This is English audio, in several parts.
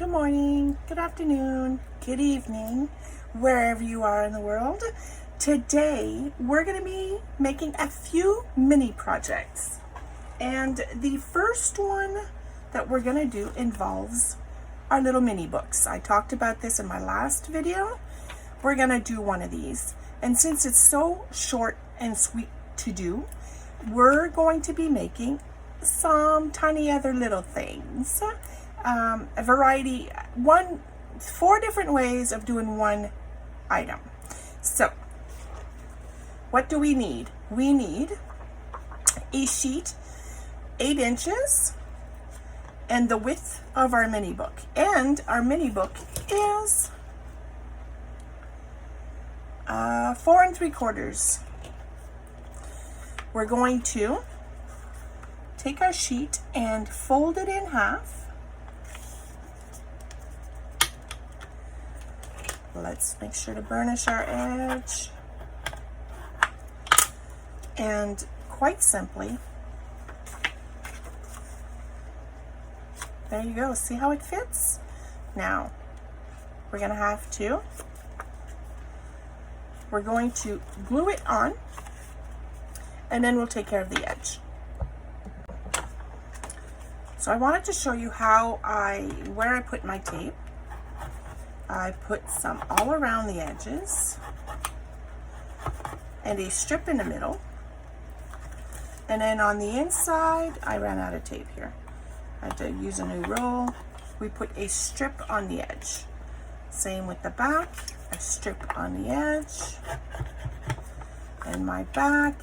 Good morning, good afternoon, good evening, wherever you are in the world. Today, we're going to be making a few mini projects. And the first one that we're going to do involves our little mini books. I talked about this in my last video. We're going to do one of these. And since it's so short and sweet to do, we're going to be making some tiny other little things. A variety, 4 different ways of doing one item. So, what do we need? We need a sheet 8 inches and the width of our mini book. And our mini book is 4 3/4. We're going to take our sheet and fold it in half. Let's make sure to burnish our edge. And quite simply, there you go. See how it fits? Now, we're going to glue it on, and then we'll take care of the edge. So I wanted to show you where I put my tape. I put some all around the edges and a strip in the middle. And then on the inside, I ran out of tape here. I had to use a new roll. We put a strip on the edge. Same with the back, a strip on the edge. And my back.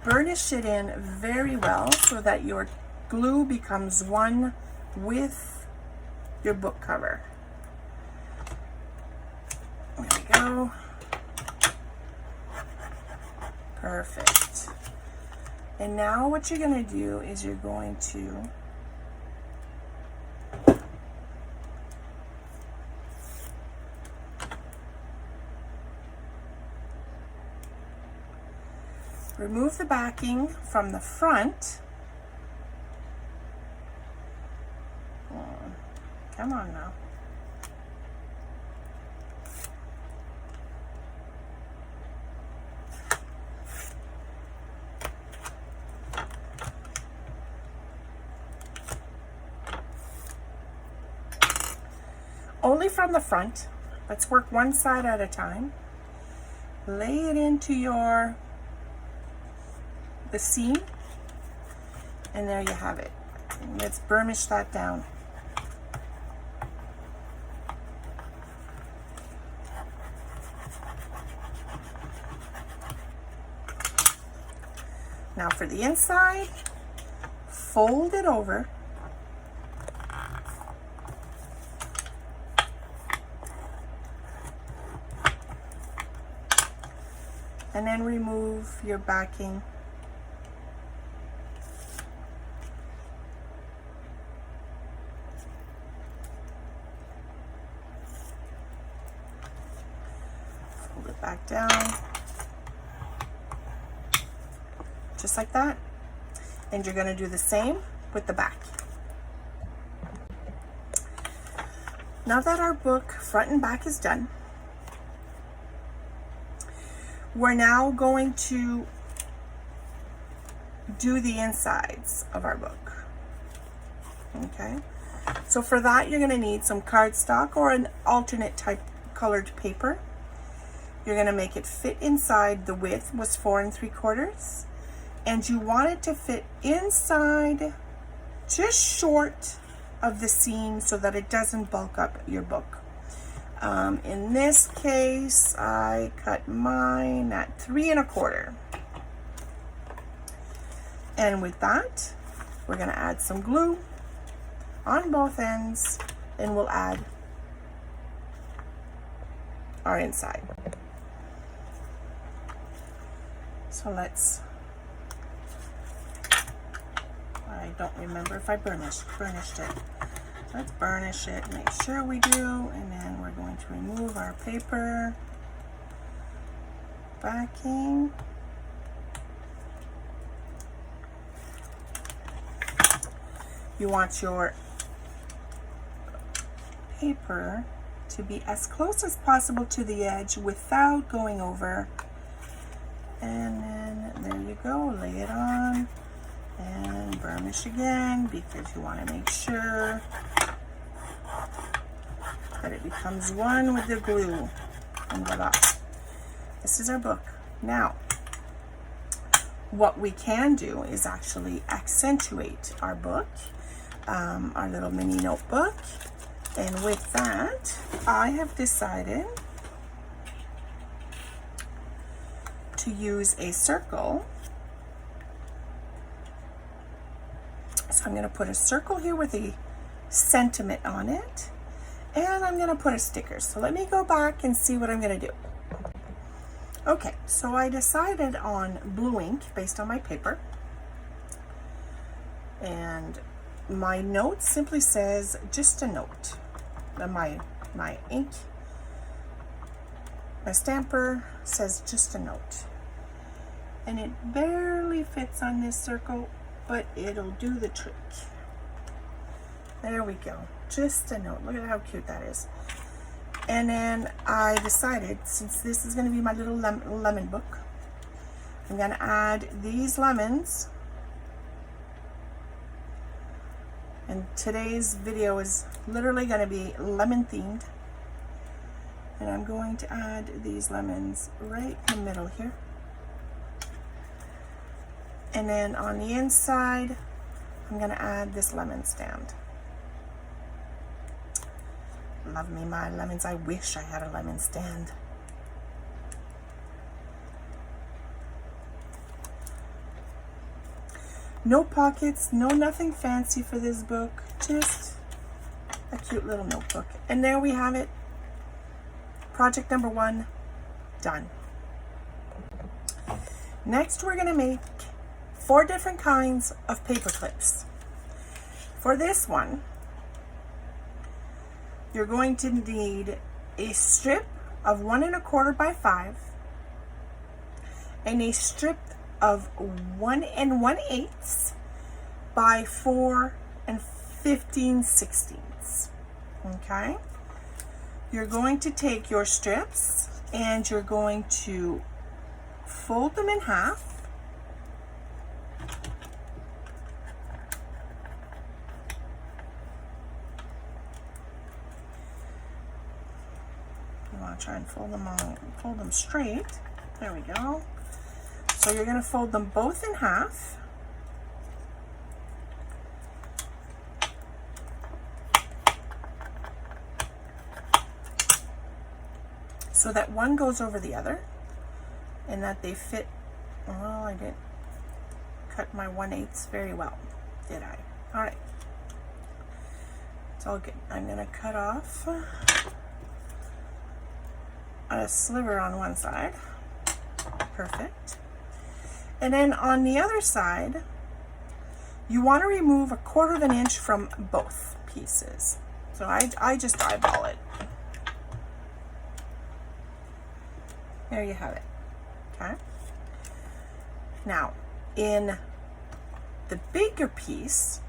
Burnish it in very well so that your glue becomes one with your book cover. There we go. Perfect. And now what you're going to do is you're going to remove the backing from the front. Come on now. Only from the front. Let's work one side at a time. Lay it into the seam, and there you have it. Let's burnish that down. Now for the inside, fold it over. And then remove your backing. Fold it back down. Just like that. And you're going to do the same with the back. Now that our book front and back is done, we're now going to do the insides of our book. Okay, so for that you're going to need some cardstock or an alternate type colored paper. You're going to make it fit inside. The width was 4 3/4. And you want it to fit inside just short of the seam so that it doesn't bulk up your book. In this case, I cut mine at 3 1/4. And with that, we're going to add some glue on both ends, and we'll add our inside. So I don't remember if I burnished it. Let's burnish it, make sure we do, and then we're going to remove our paper backing. You want your paper to be as close as possible to the edge without going over. And then there you go, lay it on and burnish again, because you want to make sure that it becomes one with the glue. And voila, this is our book. Now, what we can do is actually accentuate our book, our little mini notebook. And with that, I have decided to use a circle. So I'm going to put a circle here with a sentiment on it, and I'm going to put a sticker. So let me go back and see what I'm going to do. Okay, so I decided on blue ink based on my paper, and my note simply says just a note. My ink, my stamper says just a note, and it barely fits on this circle, but it'll do the trick. There we go, just a note. Look at how cute that is. And then I decided, since this is going to be my little lemon book, I'm going to add these lemons. And today's video is literally going to be lemon themed. And I'm going to add these lemons right in the middle here. And then on the inside, I'm going to add this lemon stand. Love me my lemons. I wish I had a lemon stand. No pockets, no nothing fancy for this book, just a cute little notebook. And there we have it. Project number 1 done. Next, we're going to make 4 different kinds of paper clips. For this one, you're going to need a strip of 1 1/4 by 5 and a strip of 1 1/8 by 4 15/16. Okay? You're going to take your strips and you're going to fold them in half. You want to try and fold them straight. There we go. So you're going to fold them both in half. So that one goes over the other and that they fit. Well, I didn't cut my 1/8 very well, did I? All right. It's all good. I'm going to cut off a sliver on one side. Perfect. And then on the other side, you want to remove 1/4 inch from both pieces. So I just eyeball it. There you have it. Okay. Now, in the bigger piece,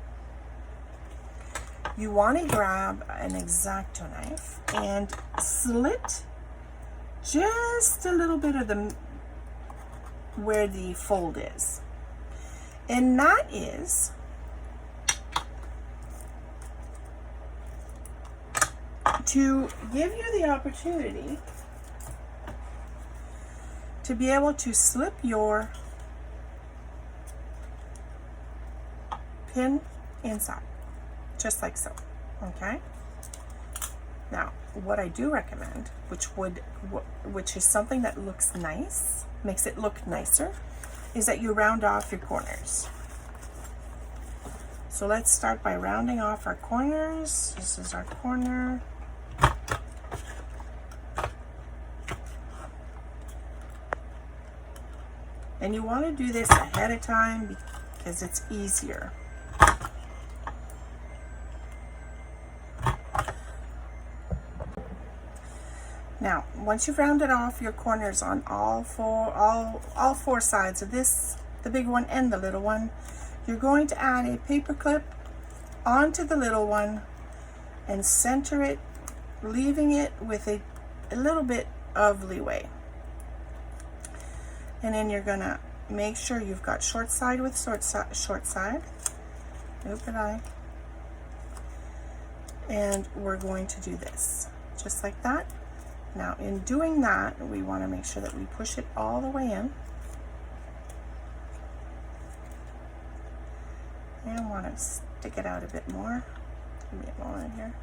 you want to grab an X-Acto knife and slit just a little bit of where the fold is. And that is to give you the opportunity to be able to slip your pin inside, just like so. Okay? Now, what I do recommend, which is something that looks nice, makes it look nicer, is that you round off your corners. So let's start by rounding off our corners. This is our corner. And you want to do this ahead of time because it's easier. Now, once you've rounded off your corners on all four sides of this, the big one and the little one, you're going to add a paper clip onto the little one and center it, leaving it with a little bit of leeway. And then you're gonna make sure you've got short side with short side. Open eye. And we're going to do this just like that. Now in doing that, we want to make sure that we push it all the way in. And want to stick it out a bit more. A bit more in here.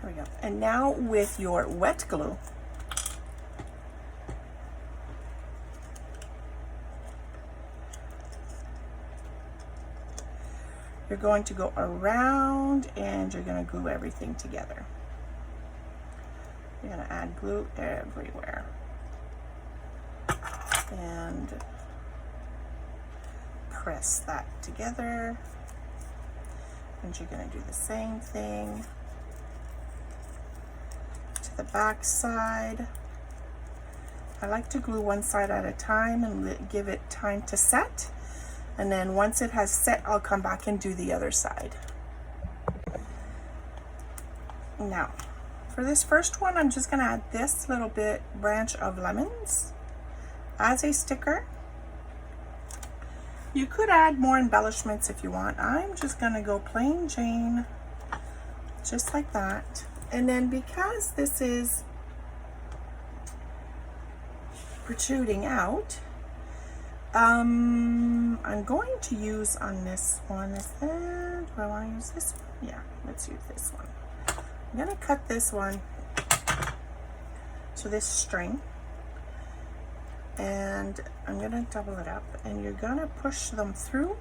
There we go. And now with your wet glue, you're going to go around and you're going to glue everything together. You're going to add glue everywhere. And press that together. And you're going to do the same thing to the back side. I like to glue one side at a time and give it time to set. And then once it has set, I'll come back and do the other side. Now, for this first one, I'm just gonna add this little bit branch of lemons as a sticker. You could add more embellishments if you want. I'm just gonna go plain Jane, just like that. And then because this is protruding out, I'm going to use on this one, do I want to use this one? Yeah, let's use this one. I'm going to cut this one to this string, and I'm going to double it up, and you're going to push them through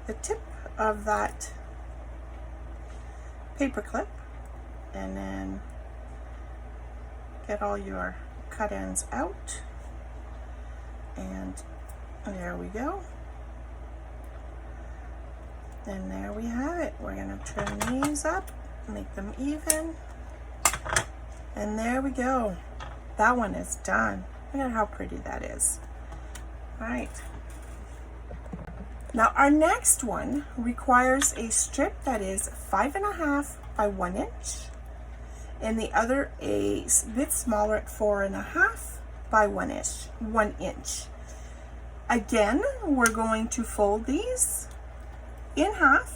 the tip of that paper clip, and then get all your cut ends out, and there we go. And there we have it. We're going to trim these up, make them even, and there we go. That one is done. Look at how pretty that is. All right. Now our next one requires a strip that is 5.5 by 1 inch. And the other a bit smaller at 4.5 by 1 inch. Again, we're going to fold these in half.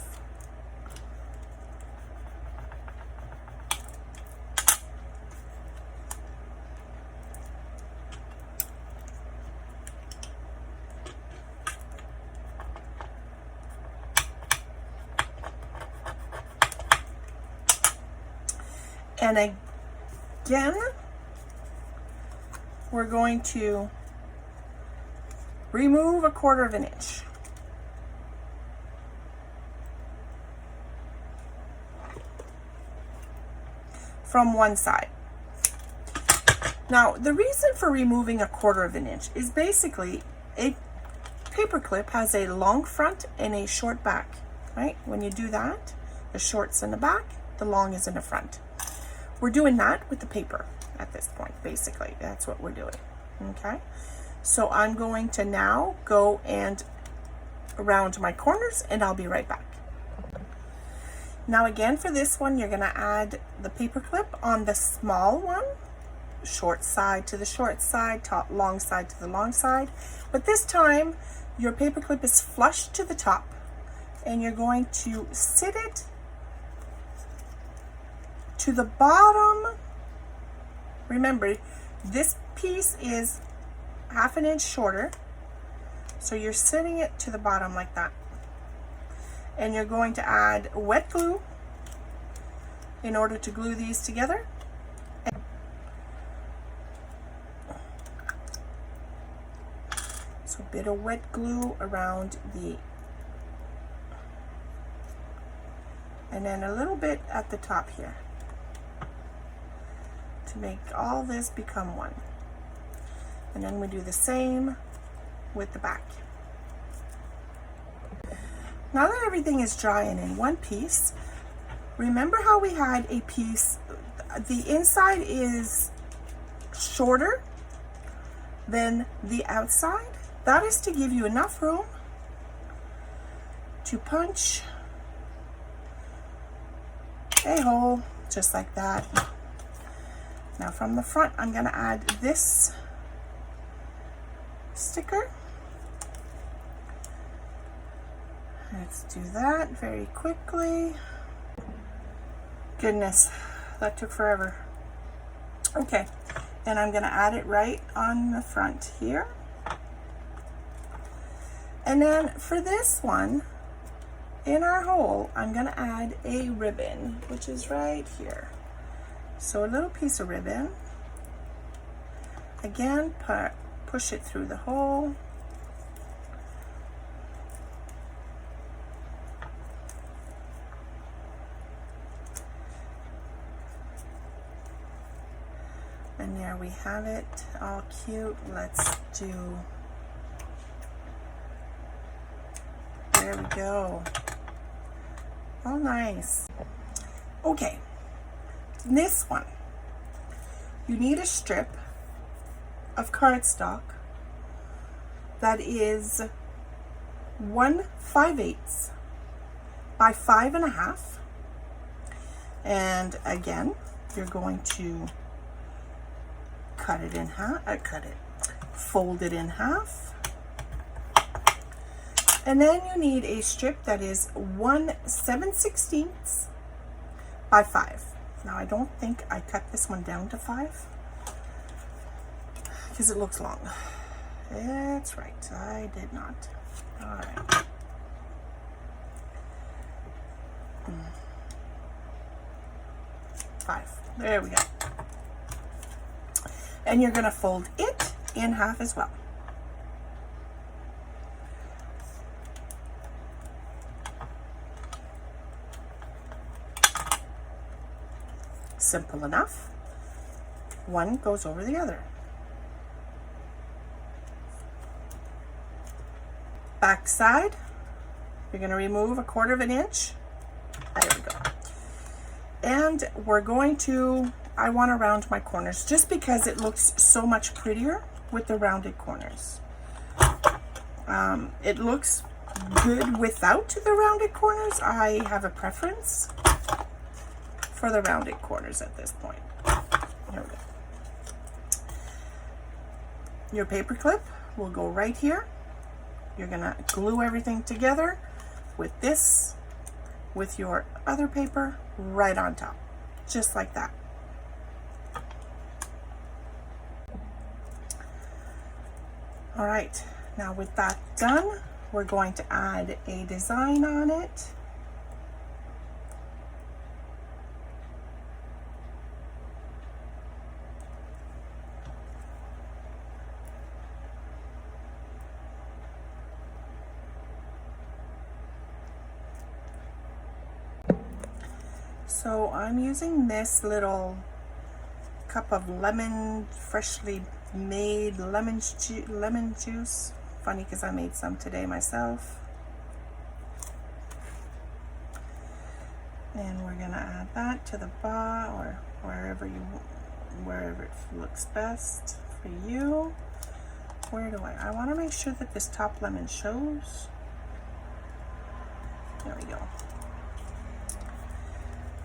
And again, we're going to remove 1/4 inch. From one side. Now, the reason for removing 1/4 inch is basically a paper clip has a long front and a short back, right? When you do that, the short's in the back, the long is in the front. We're doing that with the paper at this point, basically. That's what we're doing, okay? So I'm going to now go and around my corners, and I'll be right back. Now again, for this one, you're gonna add the paper clip on the small one, short side to the short side, long side to the long side. But this time, your paper clip is flush to the top, and you're going to sit it to the bottom. Remember, this piece is 1/2 inch shorter, so you're sitting it to the bottom like that. And you're going to add wet glue in order to glue these together. So a bit of wet glue around and then a little bit at the top here, to make all this become one. And then we do the same with the back. Now that everything is dry and in one piece, remember how we had a piece, the inside is shorter than the outside? That is to give you enough room to punch a hole just like that. Now from the front, I'm going to add this sticker. Let's do that very quickly. Goodness, that took forever. Okay, and I'm going to add it right on the front here. And then for this one, in our hole, I'm going to add a ribbon, which is right here. So a little piece of ribbon. Again, push it through the hole. And there we have it, all cute. Let's do, there we go. Oh, nice. Okay, this one, you need a strip of cardstock that is 1/5 by 5.5. And again, you're going to cut it in half, fold it in half. And then you need a strip that is 1/7/16 by 5. Now I don't think I cut this one down to 5 because it looks long. That's right, I did not. All right. Five. There we go. And you're going to fold it in half as well. Simple enough. One goes over the other. Back side, you're going to remove 1/4 inch. There we go. And we're going to, I want to round my corners just because it looks so much prettier with the rounded corners. It looks good without the rounded corners. I have a preference for the rounded corners at this point. Here we go. Your paper clip will go right here. You're gonna glue everything together with this, with your other paper right on top, just like that. All right, now with that done, we're going to add a design on it. So I'm using this little cup of lemon, freshly made lemon juice. Funny because I made some today myself. And we're gonna add that to the bottom or wherever it looks best for you. Where do I want to make sure that this top lemon shows. There we go.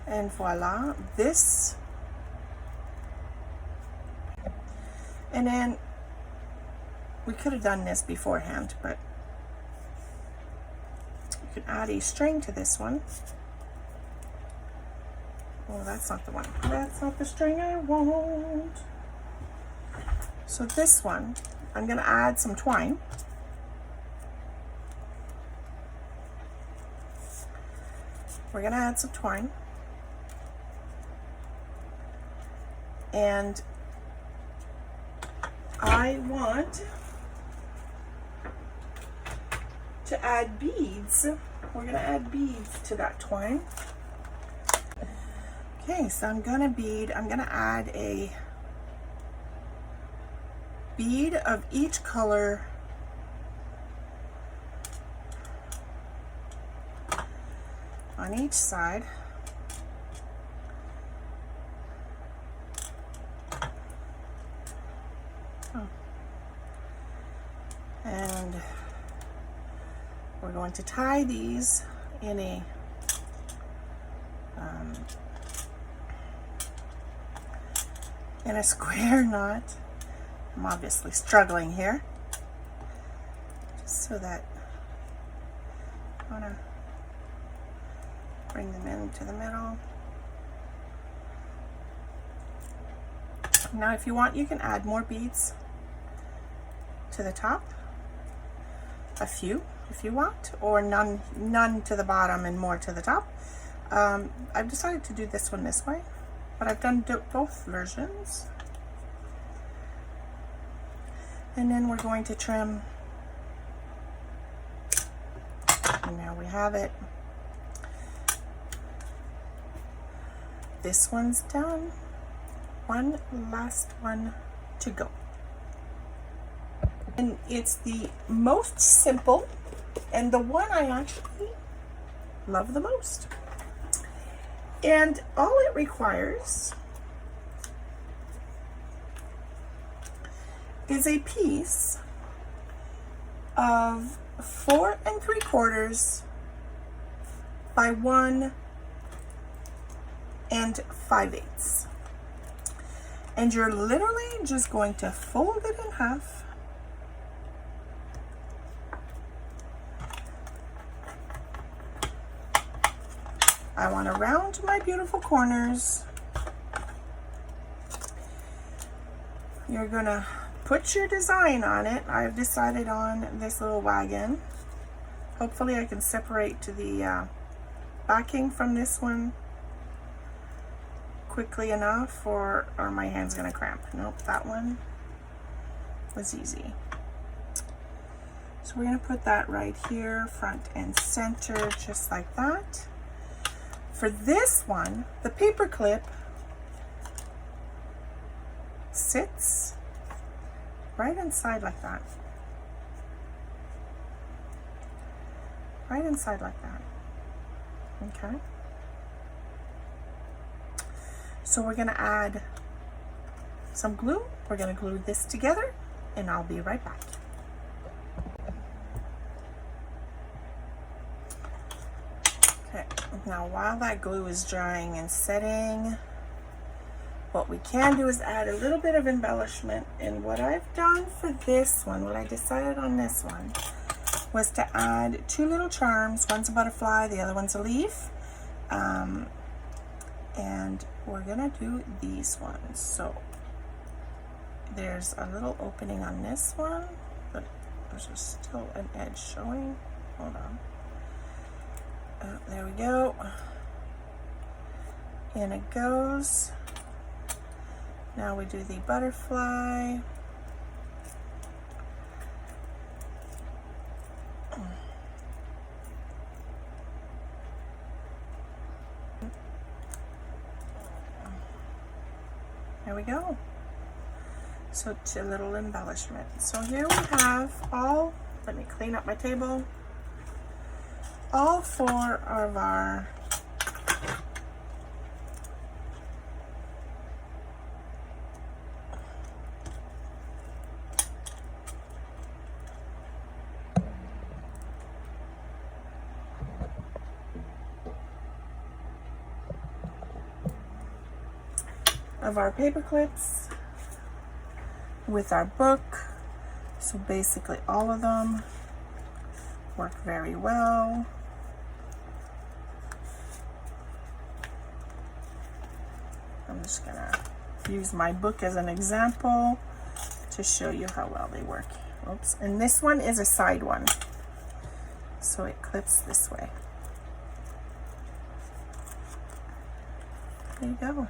And voila, this. And then we could have done this beforehand, but you could add a string to this one. Oh, that's not the one. That's not the string I want. So this one, I'm going to add some twine. We're going to add some twine. And I want to add beads. We're going to add beads to that twine. Okay, so I'm going to add a bead of each color on each side. going to tie these in a square knot. I'm obviously struggling here, just so that I want to bring them into the middle. Now if you want, you can add more beads to the top, a few if you want, or none to the bottom and more to the top. I've decided to do this one this way, but I've done both versions. And then we're going to trim, and now we have it. This one's done. One last one to go. And it's the most simple and the one I actually love the most. And all it requires is a piece of 4 3/4 by 1 5/8. And you're literally just going to fold it in half. I want to round my beautiful corners. You're gonna put your design on it. I've decided on this little wagon. Hopefully I can separate to the backing from this one quickly enough, or my hand's gonna cramp. Nope, that one was easy. So we're gonna put that right here, front and center, just like that. For this one, the paper clip sits right inside like that. Right inside like that. Okay. So we're going to add some glue. We're going to glue this together, and I'll be right back. Okay, now while that glue is drying and setting, what we can do is add a little bit of embellishment. And what I've done for this one, what I decided on this one, was to add 2 little charms. One's a butterfly, the other one's a leaf. And we're gonna do these ones. So there's a little opening on this one, but there's still an edge showing. Hold on. There we go. In it goes. Now we do the butterfly. There we go. So a little embellishment. So here we have all, let me clean up my table, all 4 of our paper clips with our book. So basically all of them work very well. I'm just gonna use my book as an example to show you how well they work. Oops, and this one is a side one, so it clips this way. There you go.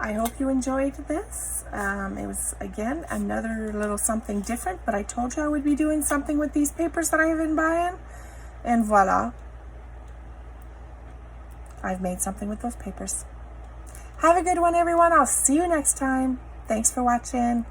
I hope you enjoyed this. It was, again, another little something different, but I told you I would be doing something with these papers that I have been buying. And voila, I've made something with those papers. Have a good one, everyone. I'll see you next time. Thanks for watching.